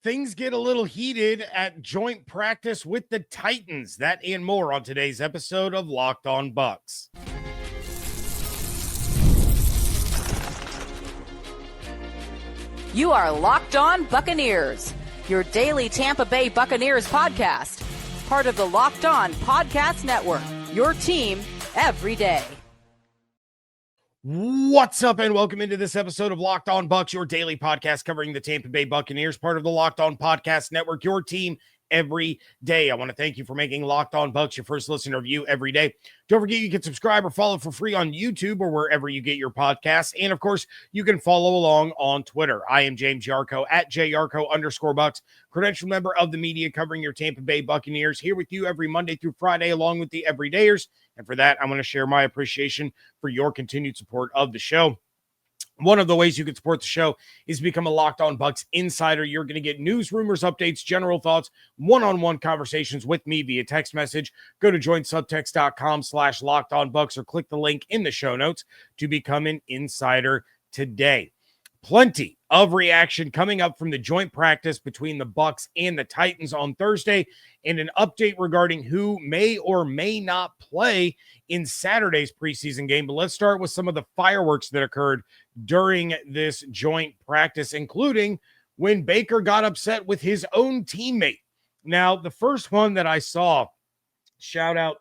Things get a little heated at joint practice with the Titans. That and more on today's episode of Locked On Bucs. You are Locked On Buccaneers, your daily Tampa Bay Buccaneers podcast. Part of the Locked On Podcast Network, your team every day. What's up, and welcome into this episode of Locked On Bucs, your daily podcast covering the Tampa Bay Buccaneers, part of the Locked On Podcast Network, your team every day. I want to thank you for making Locked On Bucs your first listen or view every day. Don't forget you can subscribe or follow for free on YouTube or wherever you get your podcasts. And of course, you can follow along on Twitter. I am James Yarcho at @JYarcho_Bucs, credential member of the media covering your Tampa Bay Buccaneers, here with you every Monday through Friday, along with the everydayers. And for that, I'm going to share my appreciation for your continued support of the show. One of the ways you can support the show is become a Locked On Bucs insider. You're going to get news, rumors, updates, general thoughts, one-on-one conversations with me via text message. Go to joinsubtext.com/LockedOnBucs or click the link in the show notes to become an insider today. Plenty of reaction coming up from the joint practice between the Bucs and the Titans on Thursday, and an update regarding who may or may not play in Saturday's preseason game. But let's start with some of the fireworks that occurred during this joint practice, including when Baker got upset with his own teammate. Now, the first one that I saw, shout out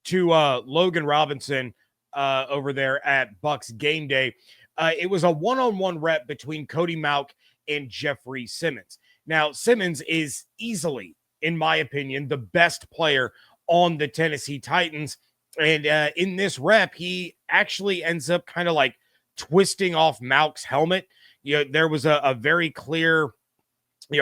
to Logan Robinson over there at Bucs Game Day. It was a one-on-one rep between Cody Mauch and Jeffrey Simmons. Now, Simmons is easily, in my opinion, the best player on the Tennessee Titans. And in this rep, he actually ends up kind of like twisting off Mauch's helmet. There was a very clear,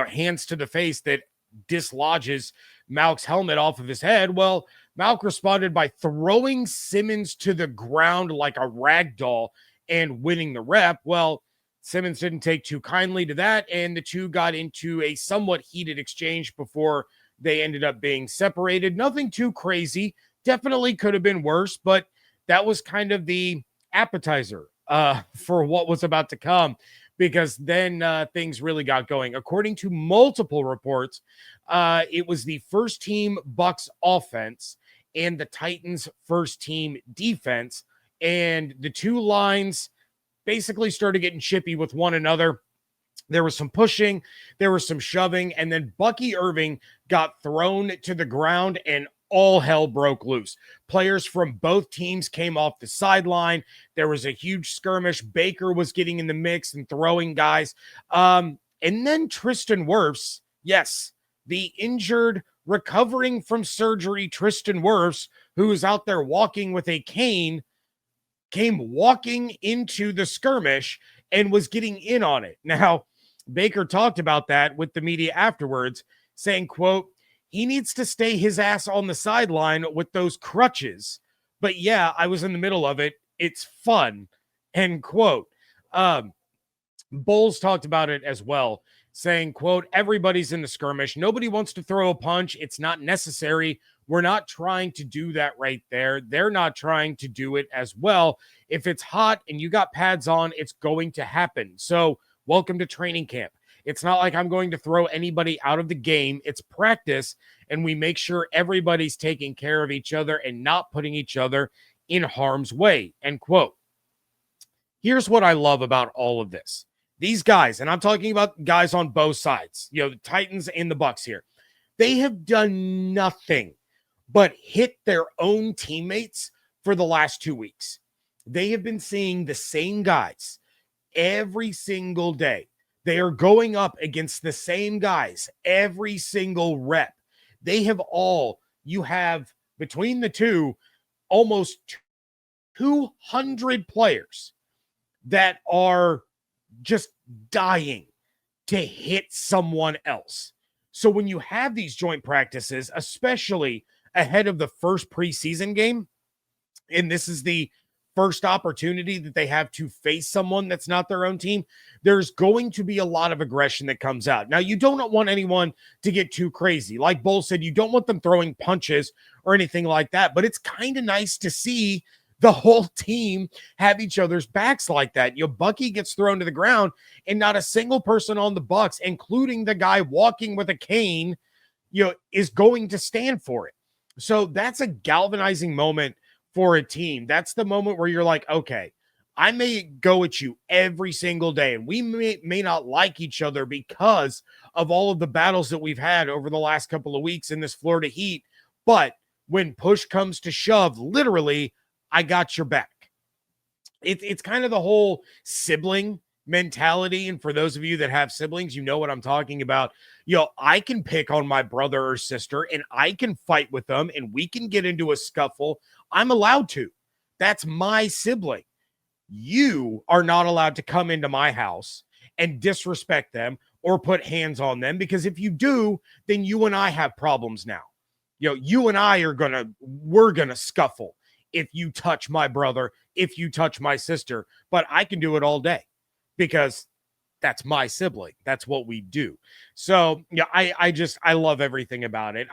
hands to the face that dislodges Mauch's helmet off of his head. Well, Mauch responded by throwing Simmons to the ground like a rag doll and winning the rep. Well, Simmons didn't take too kindly to that, and the two got into a somewhat heated exchange before they ended up being separated. Nothing too crazy. Definitely could have been worse, but that was kind of the appetizer for what was about to come, because then things really got going. According to multiple reports, it was the first team Bucs offense and the Titans first team defense, and the two lines basically started getting chippy with one another. There was some pushing, there was some shoving, and then Bucky Irving got thrown to the ground and all hell broke loose. Players from both teams came off the sideline. There was a huge skirmish. Baker was getting in the mix and throwing guys. And then Tristan Wirfs, yes, the injured, recovering from surgery Tristan Wirfs, who was out there walking with a cane, came walking into the skirmish and was getting in on it. Now, Baker talked about that with the media afterwards, saying, quote, he needs to stay his ass on the sideline with those crutches. But yeah, I was in the middle of it. It's fun, end quote. Bowles talked about it as well, saying, quote, everybody's in the skirmish. Nobody wants to throw a punch. It's not necessary. We're not trying to do that right there. They're not trying to do it as well. If it's hot and you got pads on, it's going to happen. So welcome to training camp. It's not like I'm going to throw anybody out of the game. It's practice, and we make sure everybody's taking care of each other and not putting each other in harm's way, end quote. Here's what I love about all of this. These guys, and I'm talking about guys on both sides, the Titans and the Bucs here, they have done nothing but hit their own teammates for the last 2 weeks. They have been seeing the same guys every single day. They are going up against the same guys every single rep. They have you have between the two, almost 200 players that are just dying to hit someone else. So when you have these joint practices, especially ahead of the first preseason game, and this is the first opportunity that they have to face someone that's not their own team, there's going to be a lot of aggression that comes out. Now, you don't want anyone to get too crazy. Like Bull said, you don't want them throwing punches or anything like that, but it's kind of nice to see the whole team have each other's backs like that. Bucky gets thrown to the ground and not a single person on the Bucs, including the guy walking with a cane, is going to stand for it. So that's a galvanizing moment for a team. That's the moment where you're like, okay, I may go at you every single day, and we may not like each other because of all of the battles that we've had over the last couple of weeks in this Florida heat. But when push comes to shove, literally, I got your back. It's kind of the whole sibling mentality. And for those of you that have siblings, you know what I'm talking about. I can pick on my brother or sister and I can fight with them and we can get into a scuffle. I'm allowed to. That's my sibling. You are not allowed to come into my house and disrespect them or put hands on them, because if you do, then you and I have problems now. You and I we're going to scuffle if you touch my brother, if you touch my sister, but I can do it all day because that's my sibling. That's what we do. So I love everything about it.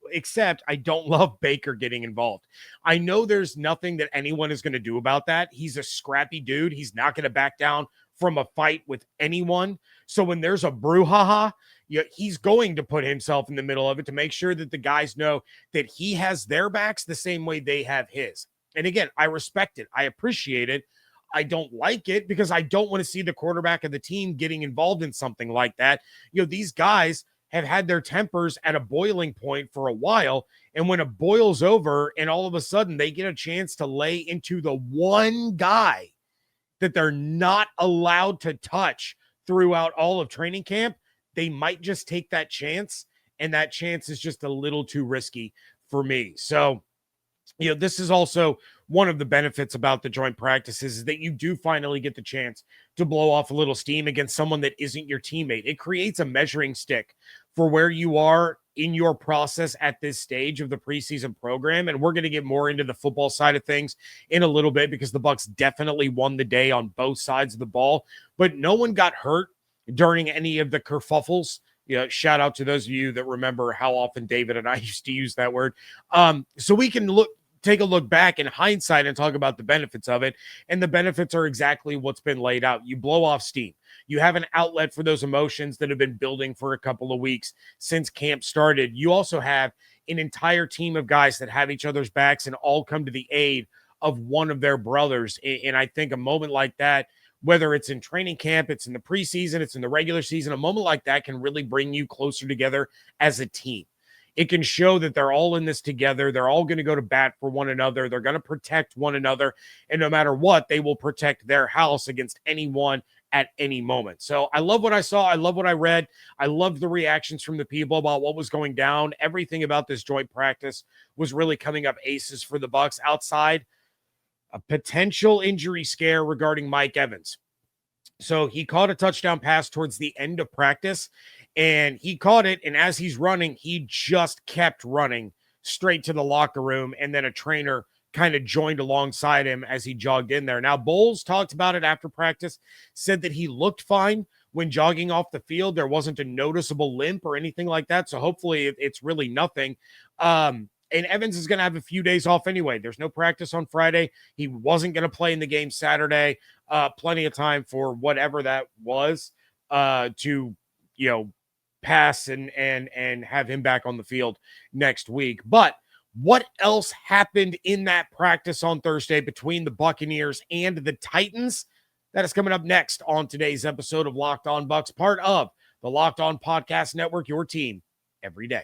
Except I don't love Baker getting involved. I know there's nothing that anyone is going to do about that. He's a scrappy dude. He's not going to back down from a fight with anyone. So when there's a brouhaha, he's going to put himself in the middle of it to make sure that the guys know that he has their backs the same way they have his. And again, I respect it. I appreciate it. I don't like it because I don't want to see the quarterback of the team getting involved in something like that. These guys have had their tempers at a boiling point for a while. And when it boils over and all of a sudden they get a chance to lay into the one guy that they're not allowed to touch throughout all of training camp, they might just take that chance. And that chance is just a little too risky for me. So, this is also one of the benefits about the joint practices, is that you do finally get the chance to blow off a little steam against someone that isn't your teammate. It creates a measuring stick for where you are in your process at this stage of the preseason program. And we're going to get more into the football side of things in a little bit, because the Bucs definitely won the day on both sides of the ball, but no one got hurt during any of the kerfuffles. Shout out to those of you that remember how often David and I used to use that word. So we can take a look back in hindsight and talk about the benefits of it. And the benefits are exactly what's been laid out. You blow off steam. You have an outlet for those emotions that have been building for a couple of weeks since camp started. You also have an entire team of guys that have each other's backs and all come to the aid of one of their brothers. And I think a moment like that, whether it's in training camp, it's in the preseason, it's in the regular season, a moment like that can really bring you closer together as a team. It can show that they're all in this together. They're all going to go to bat for one another. They're going to protect one another. And no matter what, they will protect their house against anyone at any moment. So I love what I saw. I love what I read. I loved the reactions from the people about what was going down. Everything about this joint practice was really coming up aces for the Bucs, outside a potential injury scare regarding Mike Evans. So he caught a touchdown pass towards the end of practice, and he caught it. And as he's running, he just kept running straight to the locker room. And then a trainer kind of joined alongside him as he jogged in there. Now, Bowles talked about it after practice, said that he looked fine when jogging off the field. There wasn't a noticeable limp or anything like that. So hopefully it's really nothing. And Evans is going to have a few days off anyway. There's no practice on Friday. He wasn't going to play in the game Saturday. Plenty of time for whatever that was to, pass and have him back on the field next week. But what else happened in that practice on Thursday between the Buccaneers and the Titans? That is coming up next on today's episode of Locked On Bucs, part of the Locked On Podcast Network, your team every day.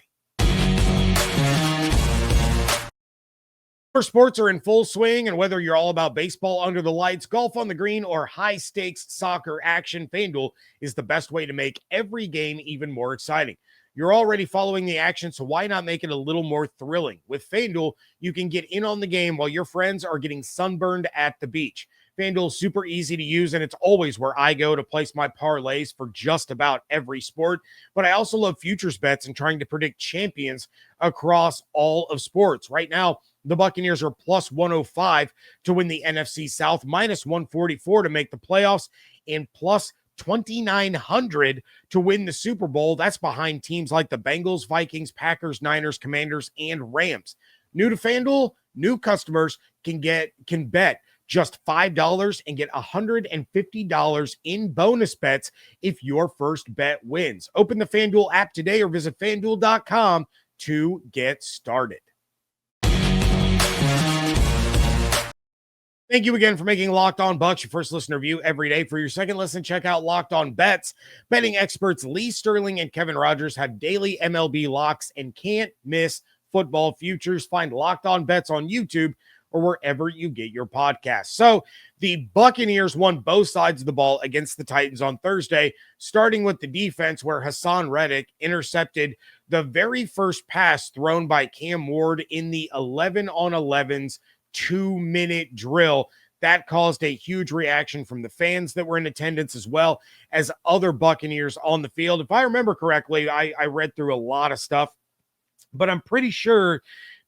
Sports are in full swing, and whether you're all about baseball under the lights, golf on the green, or high-stakes soccer action, FanDuel is the best way to make every game even more exciting. You're already following the action, so why not make it a little more thrilling? With FanDuel, you can get in on the game while your friends are getting sunburned at the beach. FanDuel is super easy to use, and it's always where I go to place my parlays for just about every sport. But I also love futures bets and trying to predict champions across all of sports. Right now, the Buccaneers are plus 105 to win the NFC South, minus 144 to make the playoffs, and plus 2,900 to win the Super Bowl. That's behind teams like the Bengals, Vikings, Packers, Niners, Commanders, and Rams. New to FanDuel, new customers can bet just $5 and get $150 in bonus bets if your first bet wins. Open the FanDuel app today or visit FanDuel.com to get started. Thank you again for making Locked On Bucs your first listen review every day. For your second listen, check out Locked On Bets. Betting experts Lee Sterling and Kevin Rogers have daily MLB locks and can't miss football futures. Find Locked On Bets on YouTube or wherever you get your podcasts. So the Buccaneers won both sides of the ball against the Titans on Thursday, starting with the defense where Reddick intercepted the very first pass thrown by Cam Ward in the 11-on-11's 2-minute drill. That caused a huge reaction from the fans that were in attendance as well as other Buccaneers on the field. If I remember correctly, I read through a lot of stuff, but I'm pretty sure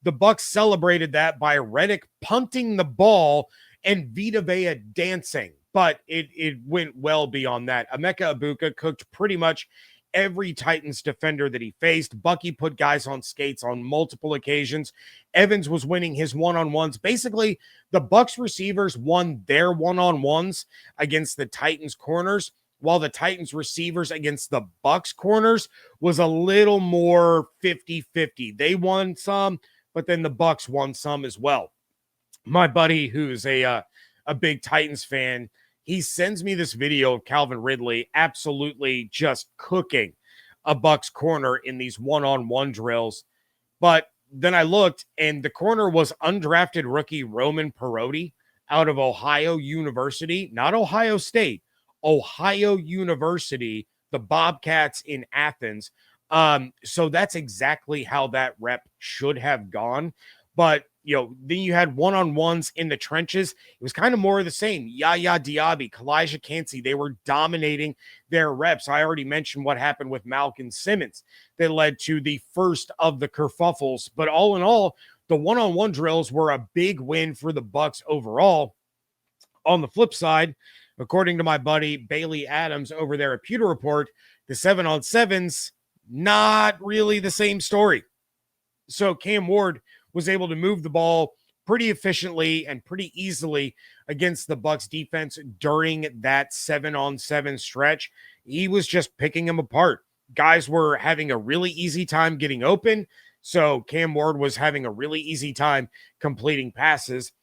the Bucs celebrated that by Reddick punting the ball and Vita Vea dancing, but it went well beyond that. Emeka Egbuka cooked pretty much every Titans defender that he faced. Bucky put guys on skates on multiple occasions. Evans was winning his one-on-ones. Basically, the Bucs receivers won their one-on-ones against the Titans corners, while the Titans receivers against the Bucs corners was a little more 50-50. They won some, but then the Bucs won some as well. My buddy, who's a big Titans fan, he sends me this video of Calvin Ridley absolutely just cooking a Bucs corner in these one-on-one drills. But then I looked, and the corner was undrafted rookie Roman Perotti out of Ohio University, not Ohio State, Ohio University, the Bobcats in Athens. So that's exactly how that rep should have gone. But then you had one-on-ones in the trenches. It was kind of more of the same. Yahya Diaby, Calijah, Cancey, they were dominating their reps. I already mentioned what happened with Malcolm Simmons that led to the first of the kerfuffles. But all in all, the one-on-one drills were a big win for the Bucs overall. On the flip side, according to my buddy Bailey Adams over there at Pewter Report, the 7-on-7s, not really the same story. So Cam Ward was able to move the ball pretty efficiently and pretty easily against the Bucs defense during that 7-on-7 stretch. He was just picking them apart. Guys were having a really easy time getting open, so Cam Ward was having a really easy time completing passes.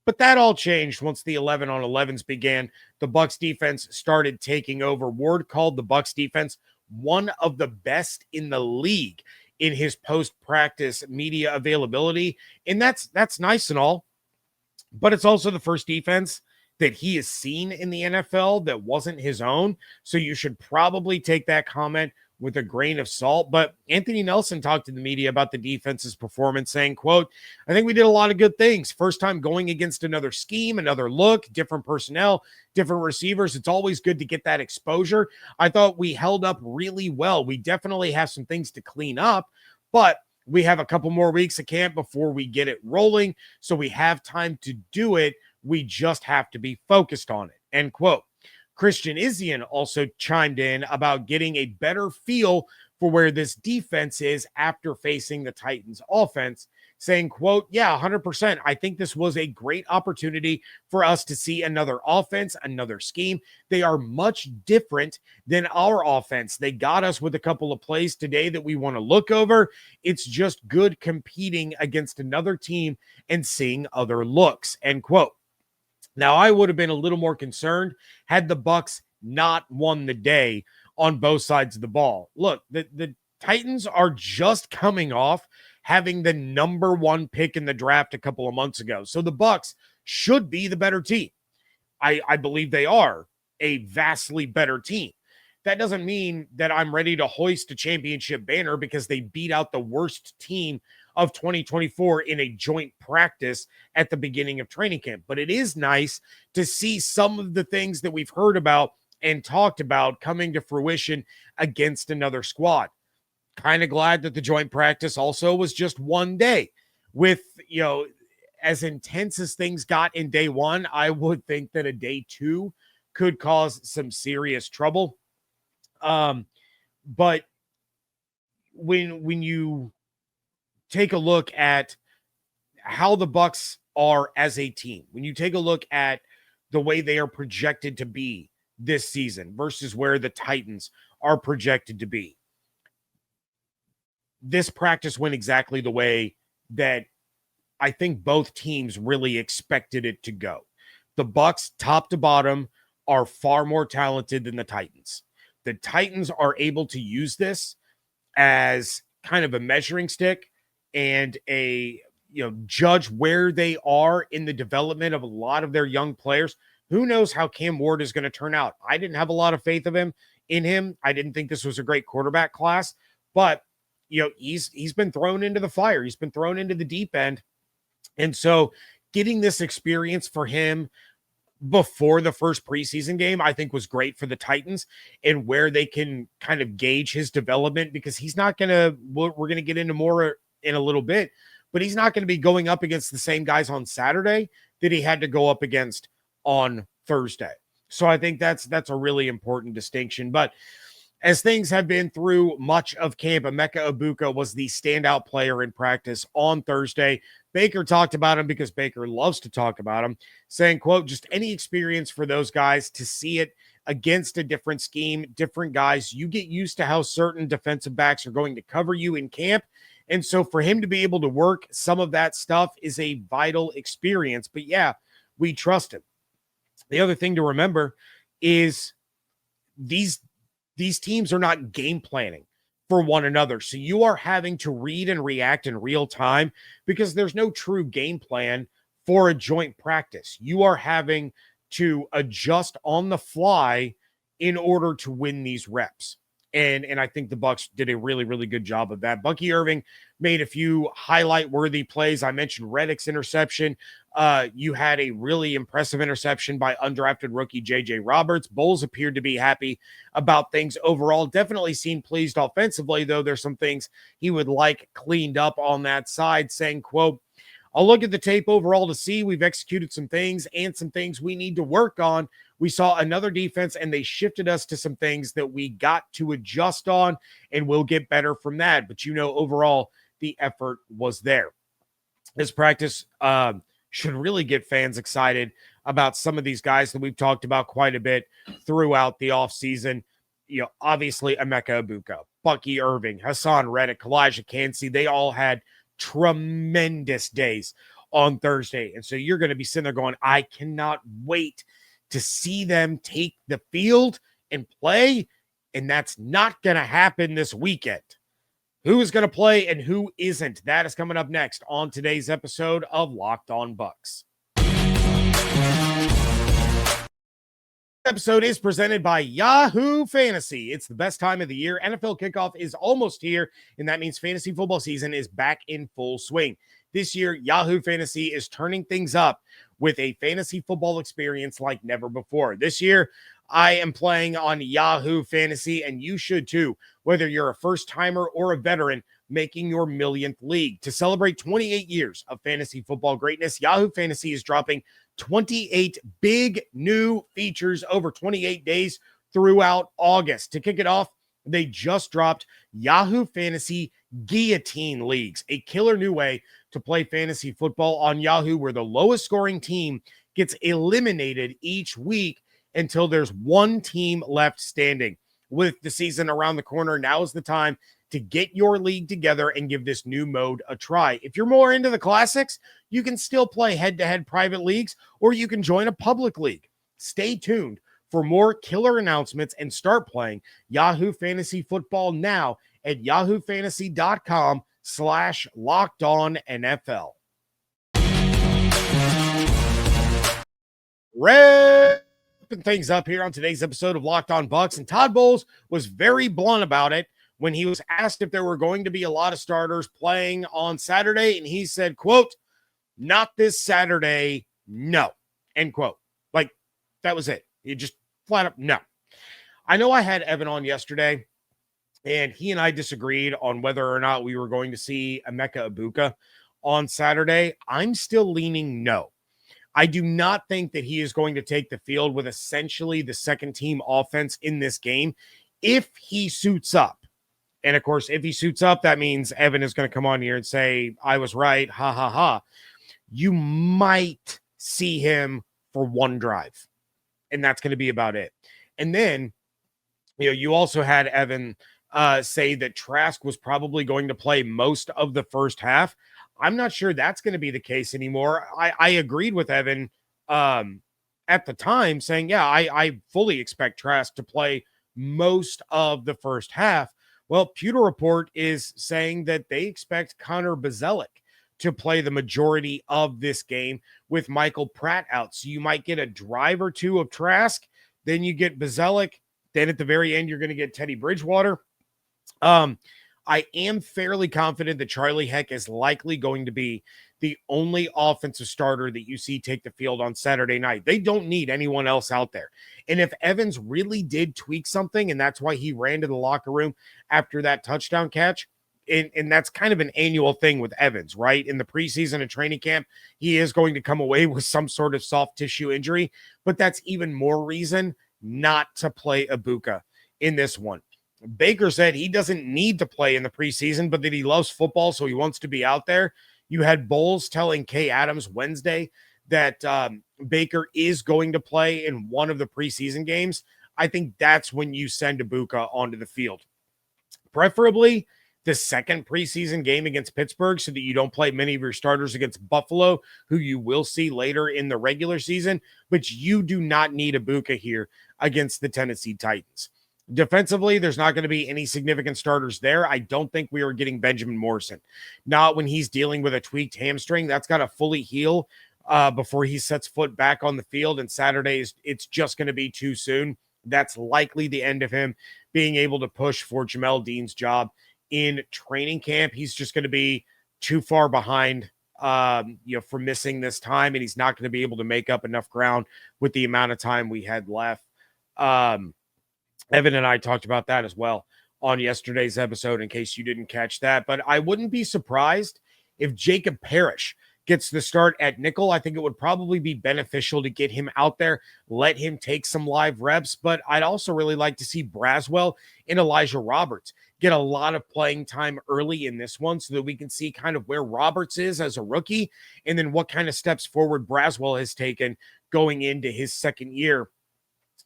But that all changed once the 11-on-11s began. The Bucs defense started taking over. Ward called the Bucs defense one of the best in the league in his post-practice media availability. And that's nice and all, but it's also the first defense that he has seen in the NFL that wasn't his own. So you should probably take that comment with a grain of salt. But Anthony Nelson talked to the media about the defense's performance, saying, quote, "I think we did a lot of good things. First time going against another scheme, another look, different personnel, different receivers. It's always good to get that exposure. I thought we held up really well. We definitely have some things to clean up, but we have a couple more weeks of camp before we get it rolling. So we have time to do it. We just have to be focused on it," end quote. Christian Izien also chimed in about getting a better feel for where this defense is after facing the Titans offense, saying, quote, "Yeah, 100%. I think this was a great opportunity for us to see another offense, another scheme. They are much different than our offense. They got us with a couple of plays today that we want to look over. It's just good competing against another team and seeing other looks," end quote. Now, I would have been a little more concerned had the Bucs not won the day on both sides of the ball. Look, the Titans are just coming off having the number one pick in the draft a couple of months ago. So the Bucs should be the better team. I believe they are a vastly better team. That doesn't mean that I'm ready to hoist a championship banner because they beat out the worst team of 2024 in a joint practice at the beginning of training camp. But it is nice to see some of the things that we've heard about and talked about coming to fruition against another squad. Kind of glad that the joint practice also was just one day. With, as intense as things got in day one, I would think that a day two could cause some serious trouble. But when you take a look at how the Bucs are as a team, when you take a look at the way they are projected to be this season versus where the Titans are projected to be, this practice went exactly the way that I think both teams really expected it to go. The Bucs, top to bottom, are far more talented than the Titans. The Titans are able to use this as kind of a measuring stick and a, judge where they are in the development of a lot of their young players. Who knows how Cam Ward is going to turn out? I didn't have a lot of faith in him. I didn't think this was a great quarterback class, but he's been thrown into the fire. He's been thrown into the deep end. And so getting this experience for him before the first preseason game, I think was great for the Titans and where they can kind of gauge his development, because he's not going to, we're going to get into more in a little bit, but he's not going to be going up against the same guys on Saturday that he had to go up against on Thursday. So I think that's a really important distinction. But as things have been through much of camp, Emeka Egbuka was the standout player in practice on Thursday. Baker talked about him because Baker loves to talk about him, saying, quote, just any experience for those guys to see it against a different scheme, different guys. You get used to how certain defensive backs are going to cover you in camp. And so for him to be able to work some of that stuff is a vital experience. But yeah, we trust him. The other thing to remember is these teams are not game planning for one another. So you are having to read and react in real time because there's no true game plan for a joint practice. You are having to adjust on the fly in order to win these reps. And I think the Bucs did a really, really good job of that. Bucky Irving made a few highlight-worthy plays. I mentioned Reddick's interception. You had a really impressive interception by undrafted rookie J.J. Roberts. Bowles appeared to be happy about things overall. Definitely seemed pleased offensively, though there's some things he would like cleaned up on that side, saying, quote, I'll look at the tape overall to see we've executed some things and some things we need to work on. We saw another defense and they shifted us to some things that we got to adjust on, and we'll get better from that. But overall, the effort was there. This practice should really get fans excited about some of these guys that we've talked about quite a bit throughout the offseason. Obviously Emeka Egbuka, Bucky Irving, Haason, Reddick, Calijah, Cancey, they all had tremendous days on Thursday. And so you're going to be sitting there going, I cannot wait to see them take the field and play. And that's not going to happen this weekend. Who is going to play and who isn't? That is coming up next on today's episode of Locked On Bucs. Episode is presented by Yahoo Fantasy. It's the best time of the year. NFL kickoff is almost here, and that means fantasy football season is back in full swing. This year, Yahoo Fantasy is turning things up with a fantasy football experience like never before. This year, I am playing on Yahoo Fantasy, and you should too, whether you're a first-timer or a veteran making your millionth league. To celebrate 28 years of fantasy football greatness, Yahoo Fantasy is dropping 28 big new features over 28 days throughout August. To kick it off, they just dropped Yahoo Fantasy Guillotine Leagues, a killer new way to play fantasy football on Yahoo, where the lowest scoring team gets eliminated each week until there's one team left standing. With the season around the corner, now is the time to get your league together and give this new mode a try. If you're more into the classics, you can still play head-to-head private leagues, or you can join a public league. Stay tuned for more killer announcements and start playing Yahoo Fantasy Football now at yahoofantasy.com/LockedOnNFL. Wrapping things up here on today's episode of Locked On Bucs, and Todd Bowles was very blunt about it when he was asked if there were going to be a lot of starters playing on Saturday, and he said, quote, not this Saturday, no, end quote. Like, that was it. He just flat up, no. I know I had Evan on yesterday, and he and I disagreed on whether or not we were going to see Emeka Egbuka on Saturday. I'm still leaning no. I do not think that he is going to take the field with essentially the second team offense in this game if he suits up. And of course, if he suits up, that means Evan is going to come on here and say, I was right, ha, ha, ha. you might see him for one drive, and that's going to be about it. And then, you also had Evan say that Trask was probably going to play most of the first half. I'm not sure that's going to be the case anymore. I agreed with Evan at the time saying, yeah, I fully expect Trask to play most of the first half. Well, Pewter Report is saying that they expect Connor Bazelak to play the majority of this game with Michael Pratt out. So you might get a drive or two of Trask, then you get Bazelak, then at the very end, you're going to get Teddy Bridgewater. I am fairly confident that Charlie Heck is likely going to be the only offensive starter that you see take the field on Saturday night. They don't need anyone else out there. And if Evans really did tweak something, and that's why he ran to the locker room after that touchdown catch, and that's kind of an annual thing with Evans, right? In the preseason and training camp, he is going to come away with some sort of soft tissue injury, but that's even more reason not to play Egbuka in this one. Baker said he doesn't need to play in the preseason, but that he loves football, so he wants to be out there. You had Bowles telling Kay Adams Wednesday that Baker is going to play in one of the preseason games. I think that's when you send Egbuka onto the field. Preferably the second preseason game against Pittsburgh so that you don't play many of your starters against Buffalo, who you will see later in the regular season, but you do not need Egbuka here against the Tennessee Titans. Defensively, there's not going to be any significant starters there. I don't think we are getting Benjamin Morrison. Not when he's dealing with a tweaked hamstring. That's got to fully heal before he sets foot back on the field. And Saturdays, it's just going to be too soon. That's likely the end of him being able to push for Jamel Dean's job in training camp. He's just going to be too far behind for missing this time, and he's not going to be able to make up enough ground with the amount of time we had left. Evan and I talked about that as well on yesterday's episode, in case you didn't catch that. But I wouldn't be surprised if Jacob Parrish gets the start at nickel. I think it would probably be beneficial to get him out there, let him take some live reps. But I'd also really like to see Braswell and Elijah Roberts get a lot of playing time early in this one so that we can see kind of where Roberts is as a rookie and then what kind of steps forward Braswell has taken going into his second year.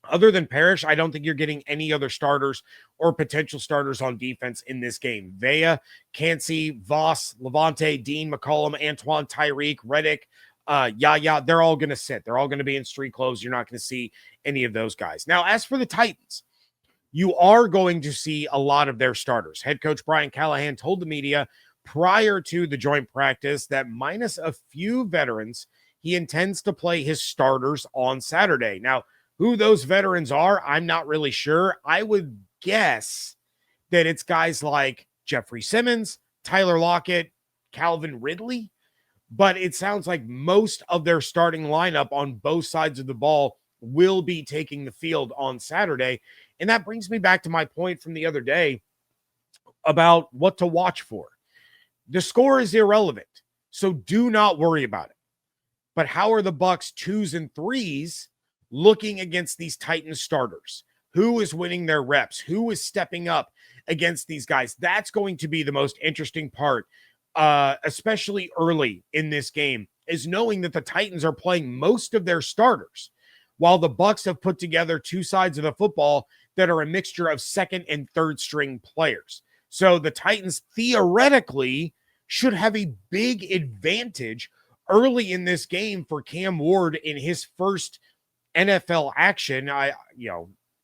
Other than Parrish, I don't think you're getting any other starters or potential starters on defense in this game. Vea, Cancey, Voss, Levante, Dean, McCollum, Antoine, Tyreek, Reddick, Yahya, they're all going to sit. They're all going to be in street clothes. You're not going to see any of those guys. Now, as for the Titans, you are going to see a lot of their starters. Head coach Brian Callahan told the media prior to the joint practice that minus a few veterans, he intends to play his starters on Saturday. Now, who those veterans are, I'm not really sure. I would guess that it's guys like Jeffrey Simmons, Tyler Lockett, Calvin Ridley, but it sounds like most of their starting lineup on both sides of the ball will be taking the field on Saturday. And that brings me back to my point from the other day about what to watch for. The score is irrelevant, so do not worry about it. But how are the Bucs 2s and 3s looking against these Titans starters? Who is winning their reps? Who is stepping up against these guys? That's going to be the most interesting part, especially early in this game, is knowing that the Titans are playing most of their starters, while the Bucs have put together two sides of the football that are a mixture of second and third string players. So the Titans theoretically should have a big advantage early in this game for Cam Ward in his first NFL action.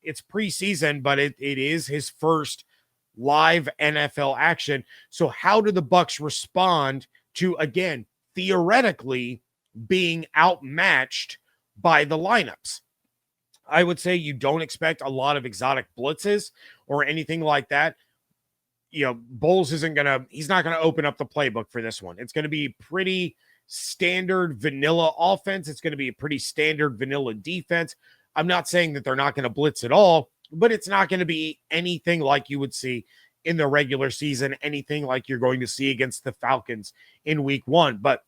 It's preseason, but it is his first live NFL action. So how do the Bucs respond to, again, theoretically being outmatched by the lineups? I would say you don't expect a lot of exotic blitzes or anything like that. Bowles he's not going to open up the playbook for this one. It's going to be pretty standard vanilla offense. It's going to be a pretty standard vanilla defense. I'm not saying that they're not going to blitz at all, but it's not going to be anything like you would see in the regular season, anything like you're going to see against the Falcons in week 1. But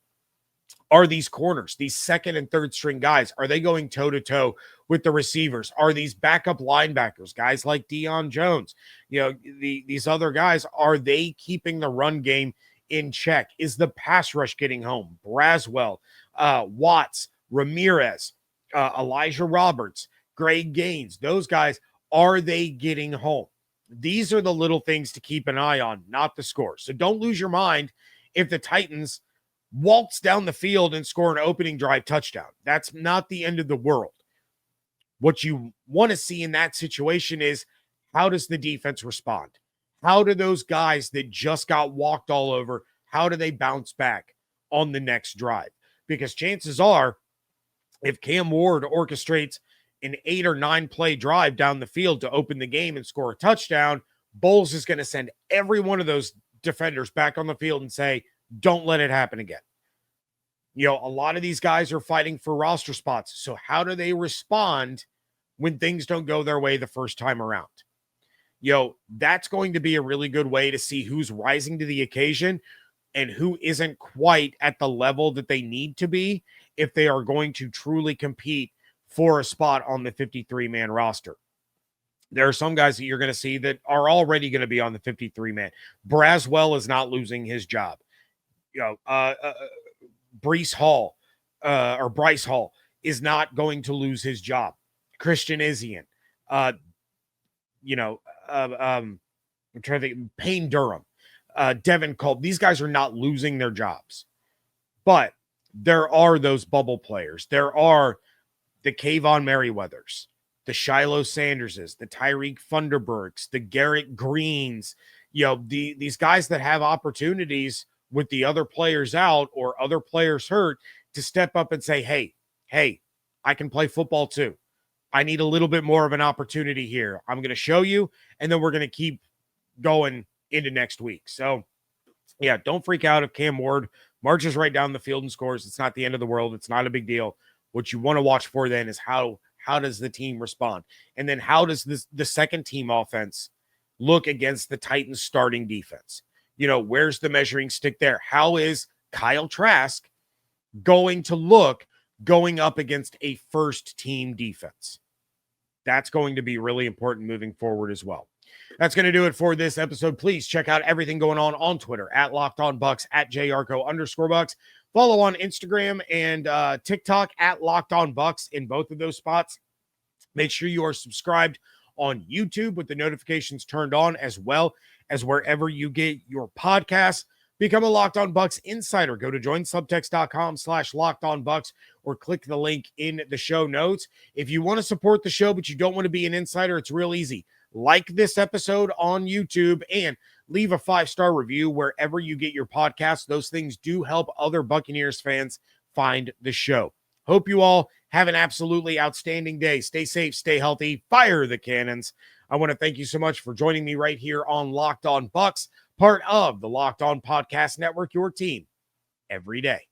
are these corners, these second and third string guys, are they going toe-to-toe with the receivers? Are these backup linebackers, guys like Deion Jones, these other guys, are they keeping the run game in check? Is the pass rush getting home? Braswell, Watts, Ramirez, Elijah Roberts, Greg Gaines, those guys, are they getting home? These are the little things to keep an eye on, not the score. So don't lose your mind if the Titans waltz down the field and score an opening drive touchdown. That's not the end of the world. What you want to see in that situation is, how does the defense respond? How do those guys that just got walked all over, how do they bounce back on the next drive? Because chances are, if Cam Ward orchestrates an 8 or 9 play drive down the field to open the game and score a touchdown, Bowles is going to send every one of those defenders back on the field and say, don't let it happen again. You know, a lot of these guys are fighting for roster spots. So how do they respond when things don't go their way the first time around? That's going to be a really good way to see who's rising to the occasion and who isn't quite at the level that they need to be if they are going to truly compete for a spot on the 53-man roster. There are some guys that you're going to see that are already going to be on the 53-man. Braswell is not losing his job. Bryce Hall is not going to lose his job. Christian Izien, I'm trying to think, Payne Durham, Devin Culp. These guys are not losing their jobs, but there are those bubble players. There are the Kayvon Merriweathers, the Shiloh Sanderses, the Tyreek Funderburgs, the Garrett Greens, these guys that have opportunities with the other players out or other players hurt to step up and say, hey, I can play football too. I need a little bit more of an opportunity here. I'm going to show you, and then we're going to keep going into next week. So, yeah, don't freak out if Cam Ward marches right down the field and scores. It's not the end of the world. It's not a big deal. What you want to watch for then is how does the team respond? And then how does the second team offense look against the Titans starting defense? Where's the measuring stick there? How is Kyle Trask going to look going up against a first team defense? That's going to be really important moving forward as well. That's going to do it for this episode. Please check out everything going on Twitter at Locked On Bucs, at @JYarcho_Bucs. Follow on Instagram and TikTok at Locked On Bucs in both of those spots. Make sure you are subscribed on YouTube with the notifications turned on, as well as wherever you get your podcasts. Become a Locked On Bucs insider. Go to joinsubtext.com/LockedOnBucs or click the link in the show notes. If you want to support the show, but you don't want to be an insider, it's real easy. Like this episode on YouTube and leave a 5-star review wherever you get your podcasts. Those things do help other Buccaneers fans find the show. Hope you all have an absolutely outstanding day. Stay safe, stay healthy, fire the cannons. I want to thank you so much for joining me right here on Locked On Bucs, part of the Locked On Podcast Network, your team every day.